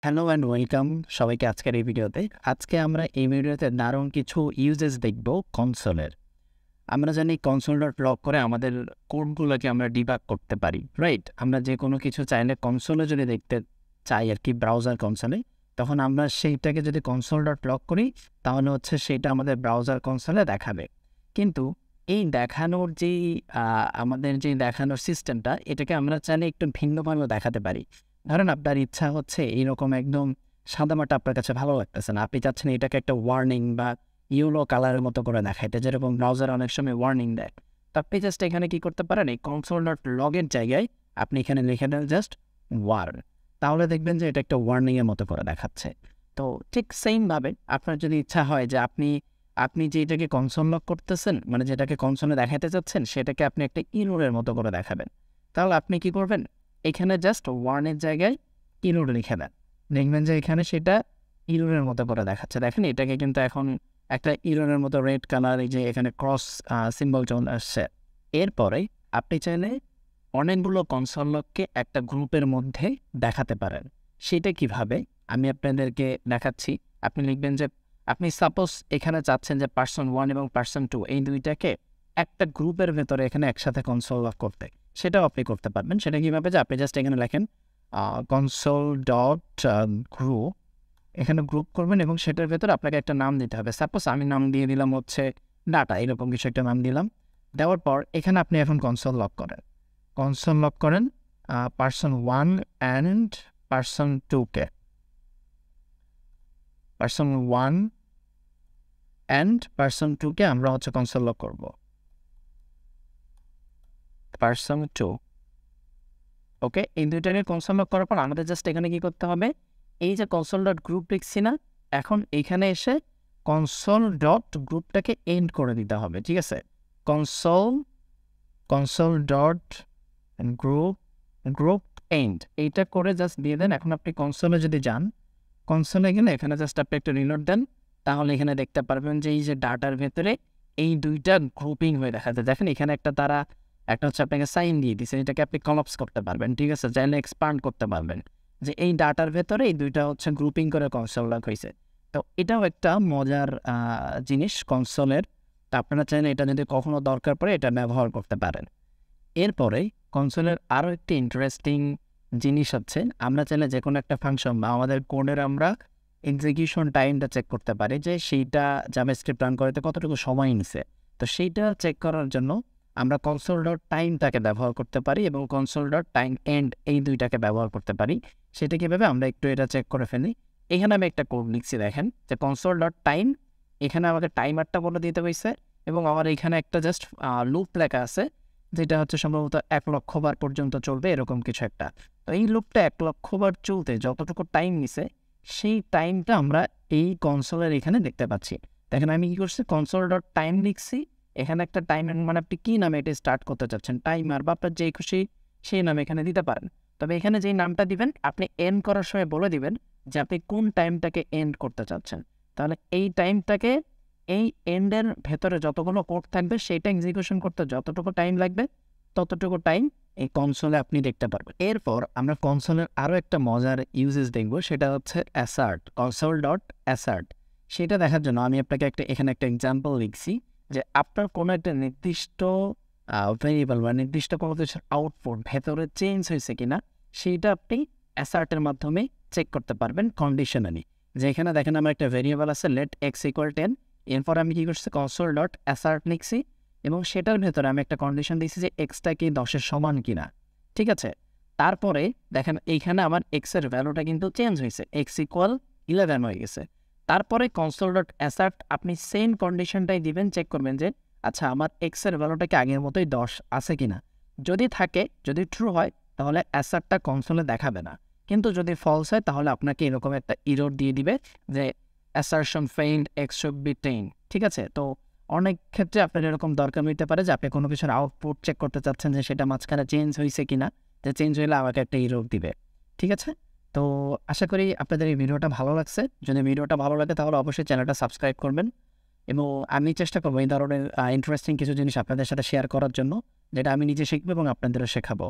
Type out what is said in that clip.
Hello and welcome সবাইকে আজকের এই ভিডিওতে। আজকে আমরা এই ভিডিওতে দারুণ কিছু ইউজেস দেখব কনসোলের। আমরা জানি console.log করে আমাদের কোডগুলোকে আমরা ডিবাগ করতে পারি, রাইট? আমরা যে কোনো কিছু চাইলে কনসোলে যদি দেখতে চাই আর কি, ব্রাউজার কনসোলে, তখন আমরা সেইটাকে যদি console.log করি তাহলে হচ্ছে সেটা আমাদের ব্রাউজার কনসোলে দেখাবে। কিন্তু এই দেখানোর যেই আমাদের যে দেখানোর সিস্টেমটা, এটাকে আমরা চাইলে একটু ভিন্নভাবেও দেখাতে পারি। ধরেন আপনার ইচ্ছা হচ্ছে এইরকম একদম সাদামাটা আপনার কাছে ভালো লাগতেছে না, আপনি চাচ্ছেন এটাকে একটা ওয়ার্নিং বা ইয়েলো কালারের মতো করে দেখাইতে, যেরকম ব্রাউজার অনেক সময় ওয়ার্নিং দেয়। তো আপনি জাস্ট এখানে কি করতে পারেন, এই console.log এর জায়গায় আপনি এখানে লিখে দেন জাস্ট ওয়ার, তাহলে দেখবেন যে এটা একটা ওয়ার্নিংয়ের মতো করে দেখাচ্ছে। তো ঠিক সেমভাবে আপনার যদি ইচ্ছা হয় যে আপনি যেটাকে console.log করতেছেন, মানে যেটাকে কনসোলে দেখাতে চাচ্ছেন, সেটাকে আপনি একটা ইরোরের মতো করে দেখাবেন, তাহলে আপনি কি করবেন, এখানে জাস্ট ওয়ার্নের জায়গায় ইরোর লিখে দেন, দেখবেন যে এখানে সেটা ইরোরের মতো করে দেখাচ্ছে। দেখেন এটাকে কিন্তু এখন একটা ইরোরের মতো রেড কালার, এই যে এখানে ক্রস সিম্বল চলে আসছে। এরপরে আপনি চাইলে অনেকগুলো console.log-কে একটা গ্রুপের মধ্যে দেখাতে পারেন। সেটা কিভাবে আমি আপনাদেরকে দেখাচ্ছি। আপনি লিখবেন যে আপনি সাপোজ এখানে চাচ্ছেন যে person1 এবং person2 এই দুইটাকে একটা গ্রুপের ভেতরে এখানে একসাথে console.log করতে, সেটাও আপনি করতে পারবেন। সেটা কিভাবে, যে আপনি জাস্ট এখানে লেখেন console.group, এখানে গ্রুপ করবেন এবং সেটার ভেতরে আপনাকে একটা নাম দিতে হবে। সাপোজ আমি নাম দিয়ে দিলাম হচ্ছে ডাটা, এরকম কিছু একটা নাম দিলাম। দেওয়ার পর এখানে আপনি এখন console.log করেন, person1 অ্যান্ড person2কে, person1 অ্যান্ড person2কে আমরা হচ্ছে console.log করব, person2। ওকে, এই দুইটাকে console.log করার পর আমাদের জাস্ট এখানে কি করতে হবে, এই যে console.group লিখছি না, এখন এখানে এসে console.groupটাকে এন্ড করে দিতে হবে, ঠিক আছে? console.group এন্ড এইটা করে জাস্ট দিয়ে দেন। এখন আপনি কনসোলে যদি যান, কনসোলে গেলে এখানে জাস্ট আপনি একটা রিলোড দেন, তাহলে এখানে দেখতে পারবেন যে এই যে ডাটার ভেতরে এই দুইটা গ্রুপিং হয়ে দেখাচ্ছে। দেখেন এখানে একটা হচ্ছে আপনাকে সাইন দিয়ে দিচ্ছে, এটাকে আপনি কলাপস করতে পারবেন, ঠিক আছে? চাইলে এক্সপান্ড করতে পারবেন যে এই ডাটার ভেতরে এই দুইটা হচ্ছে গ্রুপিং করে console.log হয়েছে। তো এটাও একটা মজার জিনিস কনসোলের। তো আপনারা চাইলে এটা যদি কখনো দরকার পড়ে এটা ব্যবহার করতে পারেন। এরপরে কনসোলের আরও একটি ইন্টারেস্টিং জিনিস হচ্ছে, আমরা চাইলে যে কোনো একটা ফাংশন বা আমাদের কোডের আমরা এক্সিকিউশন টাইমটা চেক করতে পারি, যে সেইটা জাভাস্ক্রিপ্ট রান করতে কতটুকু সময় নিছে। তো সেইটা চেক করার জন্য আমরা console.timeটাকে ব্যবহার করতে পারি এবং console.timeEnd এই দুইটাকে ব্যবহার করতে পারি। সেটা কীভাবে, আমরা একটু এটা চেক করে ফেলি। এখানে আমি একটা কোড লিখছি, দেখেন যে console.time, এখানে আমাকে টাইমারটা বলে দিতে হয়েছে এবং আমার এখানে একটা জাস্ট লুপ লেখা আছে, যেটা হচ্ছে সম্ভবত 1,00,000 বার পর্যন্ত চলবে, এরকম কিছু একটা। তো এই লুপটা 1,00,000 বার চলতে যতটুকু টাইম নিছে, সেই টাইমটা আমরা এই কনসোলের এখানে দেখতে পাচ্ছি। দেখেন আমি কি করছি, console.time লিখছি, এখানে একটা টাইমের মানে আপনি কী নামে এটা স্টার্ট করতে চাচ্ছেন, টাইমার বা আপনার যেই খুশি সেই নামে এখানে দিতে পারেন। তবে এখানে যেই নামটা দিবেন আপনি এন্ড করার সময় বলে দিবেন যে আপনি কোন টাইমটাকে এন্ড করতে চাচ্ছেন। তাহলে এই টাইমটাকে, এই এন্ডের ভেতরে যতগুলো কোড থাকবে সেইটা এক্সিকিউশন করতে যতটুকু টাইম লাগবে ততটুকু টাইম এই কনসোলে আপনি দেখতে পারবেন। এরপর আমরা কনসোলের আরও একটা মজার ইউজেস দেখব, সেটা হচ্ছে অ্যাসার্ট, console.assert। সেটা দেখার জন্য আমি আপনাকে এখানে একটা এক্সাম্পল লিখছি, যে আপনার কোনো একটা নির্দিষ্ট ভেরিয়েবল বা নির্দিষ্ট কোনো কিছুর আউটপুট ভেতরে চেঞ্জ হয়েছে কিনা সেইটা আপনি অ্যাসার্টের মাধ্যমে চেক করতে পারবেন কন্ডিশনালি। যেখানে দেখেন আমার একটা ভেরিয়েবল আছে let x = 10, এরপর আমি কী করছি, console.assert লিখছি এবং সেটার ভেতরে আমি একটা কন্ডিশন দিয়েছি যে এক্সটা কি 10-এর সমান কিনা, ঠিক আছে? তারপরে দেখেন এইখানে আমার এক্সের ভ্যালুটা কিন্তু চেঞ্জ হয়েছে, x = 11 হয়ে গেছে। তারপরে console.assert আপনি সেম কন্ডিশনটাই দিবেন, চেক করবেন যে আচ্ছা আমার এক্সের ভ্যালুটা কি আগের মতোই 10 আছে কিনা। যদি থাকে, যদি ট্রু হয় তাহলে অ্যাসার্টটা কনসোলে দেখাবে না, কিন্তু যদি ফলস হয় তাহলে আপনাকে এরকম একটা ইরর দিয়ে দিবে যে assertion failed, x should be 10, ঠিক আছে? তো অনেক ক্ষেত্রে আপনার এরকম দরকার হইতে পারে যে আপনি কোনো কিছুর আউটপুট চেক করতে চাচ্ছেন যে সেটা মাঝখানে চেঞ্জ হয়েছে কিনা, যে চেঞ্জ হইলে আমাকে একটা ইরর দিবে, ঠিক আছে? তো আশা করি আপনাদের এই ভিডিওটা ভালো লাগছে। যদি ভিডিওটা ভালো লাগে তাহলে অবশ্যই চ্যানেলটা সাবস্ক্রাইব করবেন এবং আমি চেষ্টা করবো এই ধরনের ইন্টারেস্টিং কিছু জিনিস আপনাদের সাথে শেয়ার করার জন্য, যেটা আমি নিজে শিখবো এবং আপনাদেরও শেখাবো।